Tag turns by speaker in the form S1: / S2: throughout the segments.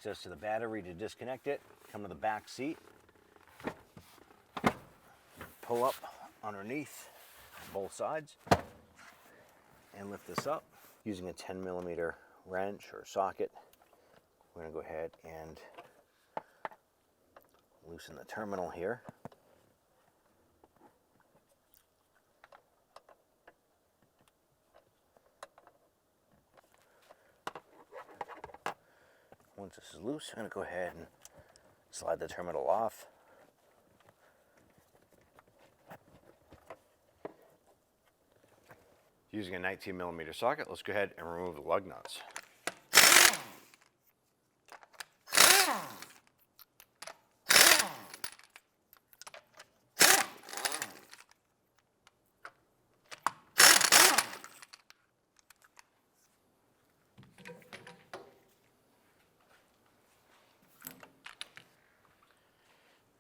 S1: access to the battery to disconnect it. Come to the back seat, pull up underneath both sides, and lift this up. Using a 10mm wrench or socket, we're going to go ahead and loosen the terminal here. Once this is loose, I'm going to go ahead and slide the terminal off. Using a 19mm socket, let's go ahead and remove the lug nuts.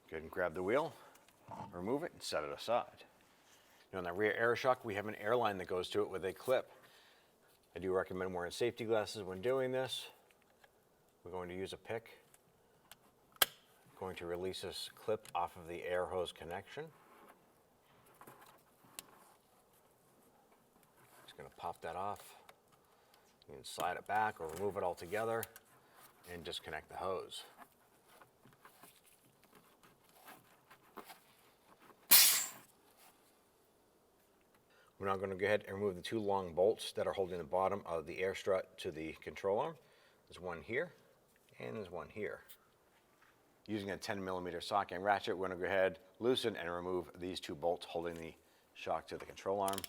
S1: Go ahead and grab the wheel, remove it, and set it aside. Now on the rear air shock, we have an air line that goes to it with a clip. I do recommend wearing safety glasses when doing this. We're going to use a pick. Going to release this clip off of the air hose connection. Just going to pop that off. You can slide it back or remove it altogether and disconnect the hose. We're now going to go ahead and remove the two long bolts that are holding the bottom of the air strut to the control arm. There's one here and there's one here. Using a 10mm socket and ratchet, we're going to go ahead, loosen and remove these two bolts holding the shock to the control arm.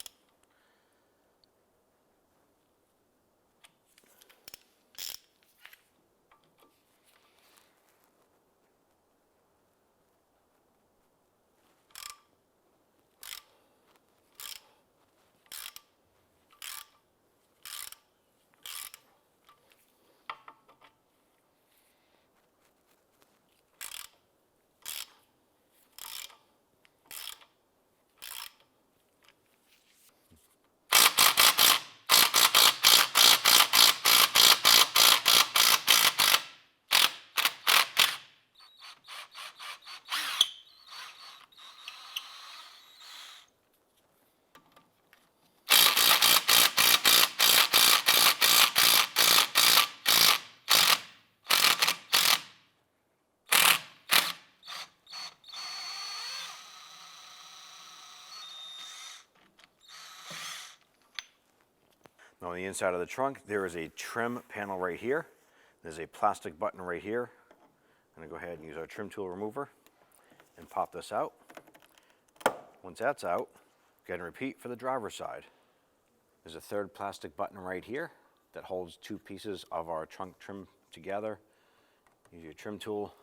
S1: Now on the inside of the trunk, there is a trim panel right here. There's a plastic button right here. I'm going to go ahead and use our trim tool remover and pop this out. Once that's out, go ahead and repeat for the driver's side. There's a third plastic button right here that holds two pieces of our trunk trim together. Use your trim tool.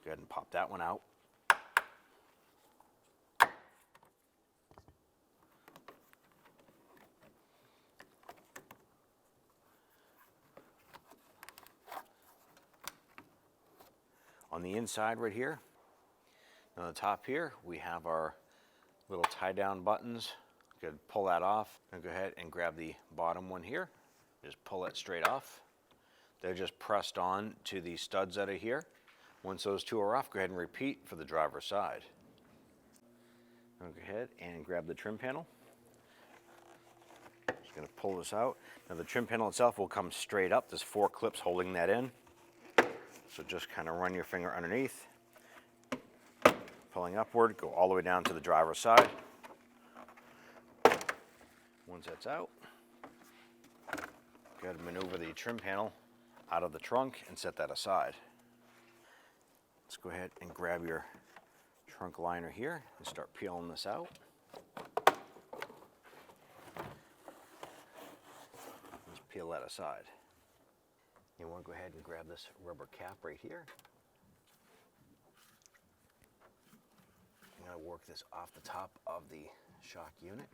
S1: Go ahead and pop that one out. On the inside right here, on the top here, we have our little tie down buttons. You could pull that off and go ahead and grab the bottom one here. Just pull it straight off. They're just pressed on to the studs that are here. Once those two are off, go ahead and repeat for the driver's side. Now go ahead and grab the trim panel. Just going to pull this out. Now the trim panel itself will come straight up. There's 4 clips holding that in. So just kind of run your finger underneath, pulling upward, go all the way down to the driver's side. Once that's out, go ahead and maneuver the trim panel out of the trunk and set that aside. Let's go ahead and grab your trunk liner here and start peeling this out. Let's peel that aside. You want to go ahead and grab this rubber cap right here. I'm going to work this off the top of the shock unit.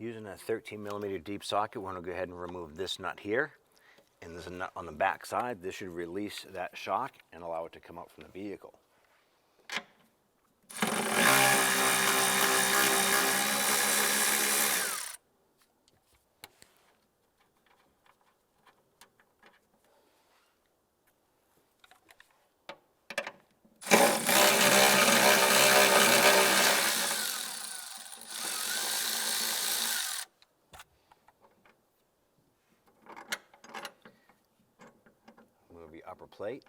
S1: Using a 13mm deep socket, we're going to go ahead and remove this nut here. And there's a nut on the back side. This should release that shock and allow it to come out from the vehicle. Move the upper plate.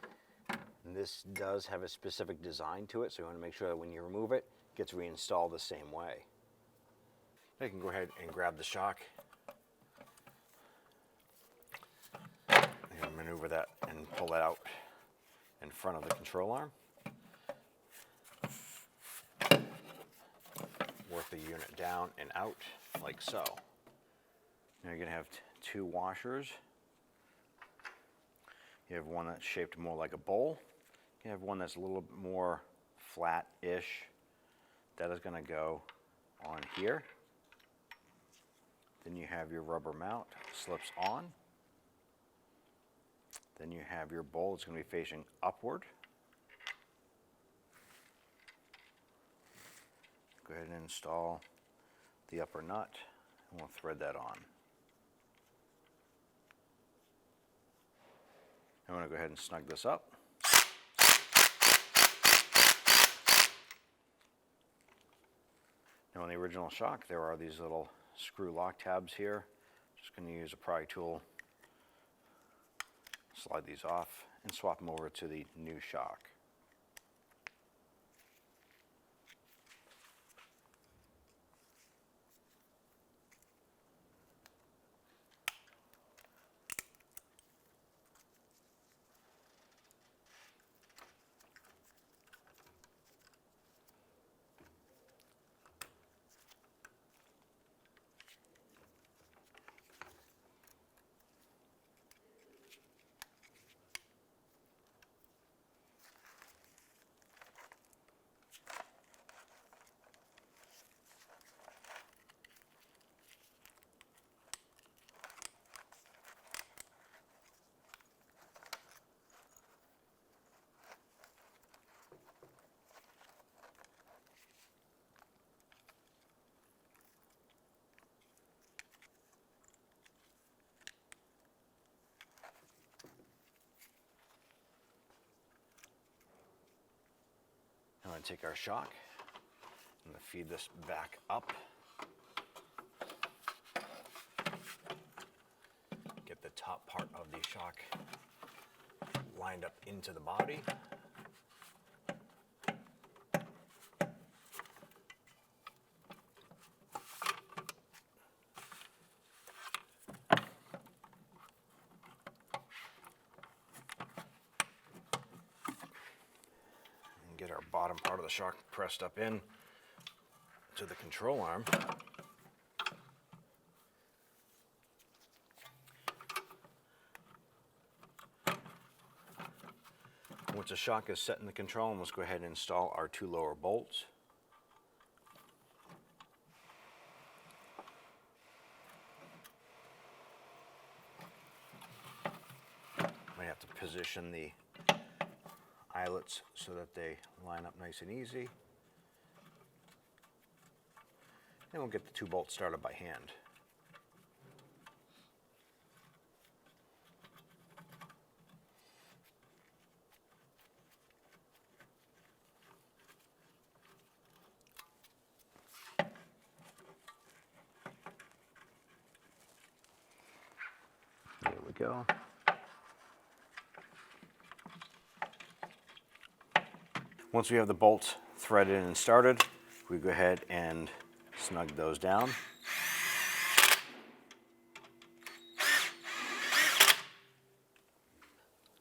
S1: And this does have a specific design to it, so you want to make sure that when you remove it, it gets reinstalled the same way. I can go ahead and grab the shock. I'm going to maneuver that and pull that out in front of the control arm. Work the unit down and out like so. Now you're going to have two washers. You have one that's shaped more like a bowl. You have one that's a little more flat-ish. That is going to go on here. Then you have your rubber mount, slips on. Then you have your bowl, it's going to be facing upward. Go ahead and install the upper nut, and we'll thread that on. I'm going to go ahead and snug this up. Now on the original shock, there are these little screw lock tabs here. Just going to use a pry tool, slide these off, and swap them over to the new shock. I'm going to take our shock, I'm going to feed this back up. Get the top part of the shock lined up into the body. Get our bottom part of the shock pressed up in to the control arm. Once the shock is set in the control arm, let's go ahead and install our two lower bolts. Might have to position the eyelets so that they line up nice and easy. And we'll get the two bolts started by hand. There we go. Once we have the bolts threaded and started, we go ahead and snug those down.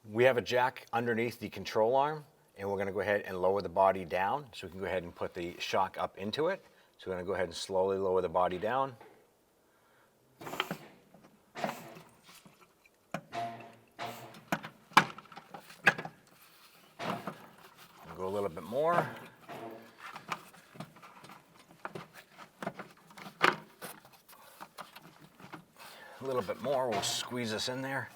S1: We have a jack underneath the control arm, and we're going to go ahead and lower the body down so we can go ahead and put the shock up into it. So we're going to go ahead and slowly lower the body down. Go a little bit more. little bit more. We'll squeeze this in there.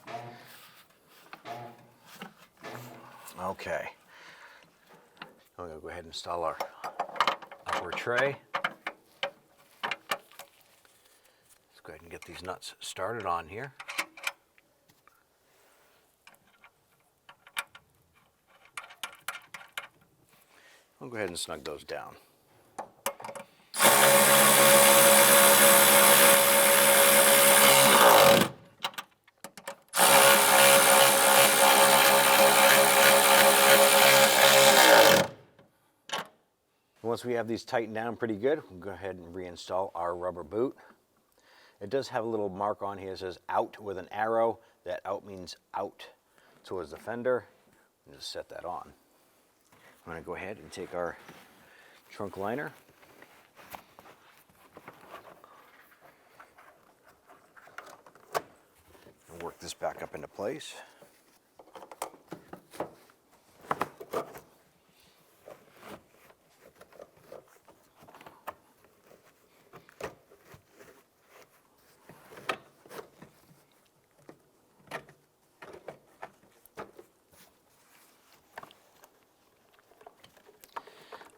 S1: Okay. I'm going to go ahead and install our upper tray. Let's go ahead and get these nuts started on here. I'll go ahead and snug those down. Once we have these tightened down pretty good, we'll go ahead and reinstall our rubber boot. It does have a little mark on here that says out with an arrow. That out means out towards the fender. And just set that on. I'm going to go ahead and take our trunk liner. And work this back up into place.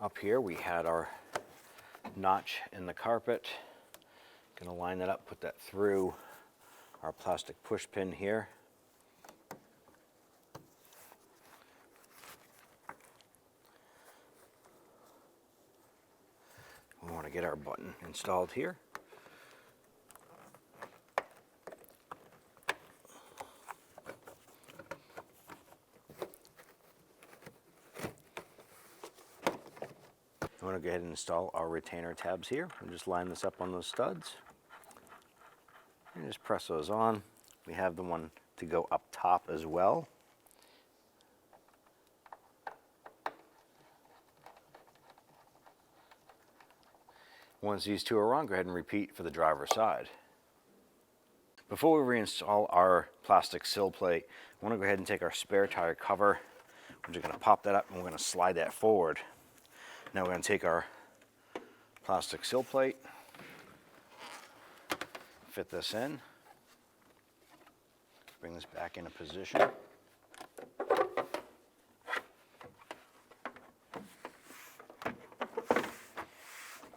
S1: Up here we had our notch in the carpet. Gonna line that up, put that through our plastic push pin here. We want to get our button installed here. I'm going to go ahead and install our retainer tabs here. We'll just line this up on those studs and just press those on. We have the one to go up top as well. Once these two are on, go ahead and repeat for the driver's side. Before we reinstall our plastic sill plate, I want to go ahead and take our spare tire cover. We're just going to pop that up and we're going to slide that forward. Now we're going to take our plastic sill plate, fit this in, bring this back into position.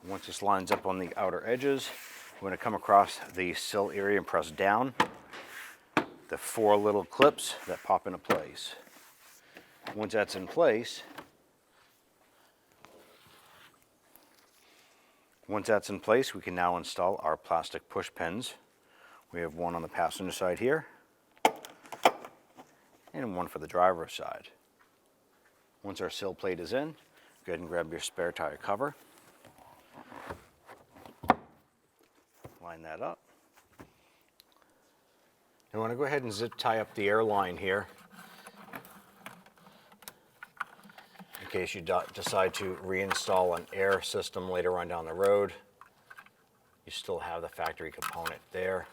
S1: Once this lines up on the outer edges, we're going to come across the sill area and press down. The 4 little clips that pop into place. Once that's in place, we can now install our plastic push pins. We have one on the passenger side here, and one for the driver's side. Once our sill plate is in, go ahead and grab your spare tire cover. Line that up. I want to go ahead and zip tie up the air line here in case you decide to reinstall an air system later on down the road. You still have the factory component there.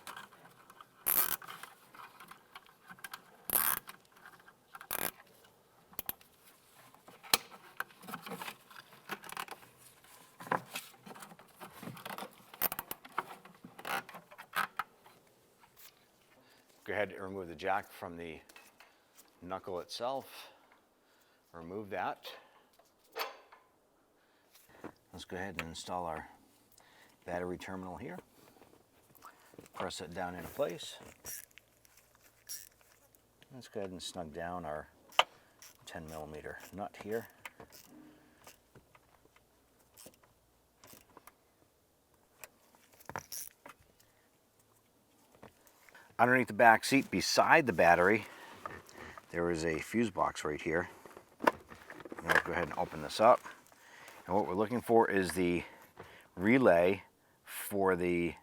S1: Go ahead and remove the jack from the knuckle itself. Remove that. Let's go ahead and install our battery terminal here. Press it down into place. Let's go ahead and snug down our 10mm nut here. Underneath the back seat, beside the battery, there is a fuse box right here. Let's go ahead and open this up. And what we're looking for is the relay for the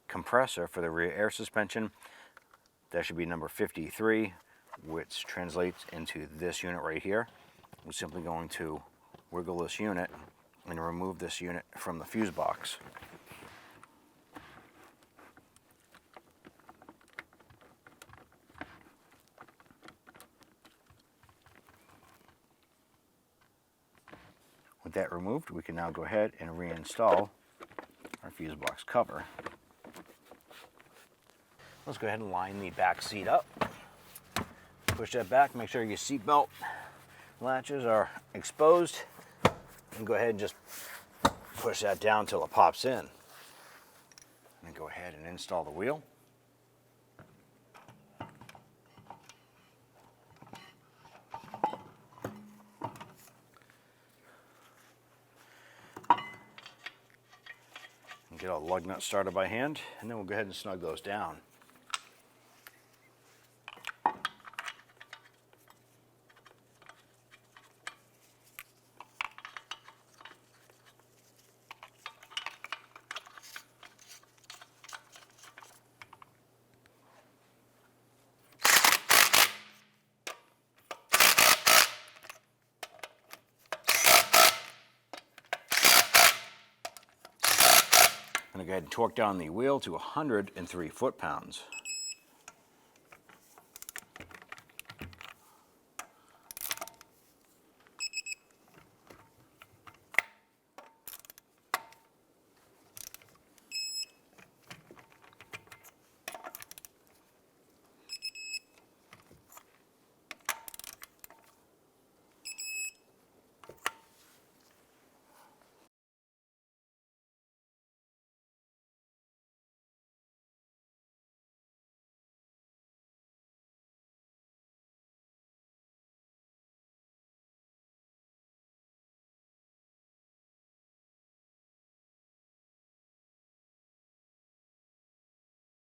S1: compressor for the rear air suspension. That should be number 53, which translates into this unit right here. We're simply going to wiggle this unit and remove this unit from the fuse box. With that removed, we can now go ahead and reinstall our fuse box cover. Let's go ahead and line the back seat up. Push that back, make sure your seatbelt latches are exposed, and go ahead and just push that down until it pops in. And go ahead and install the wheel. And get all the lug nuts started by hand, and then we'll go ahead and snug those down. I'm going to go ahead and torque down the wheel to 103 foot-pounds.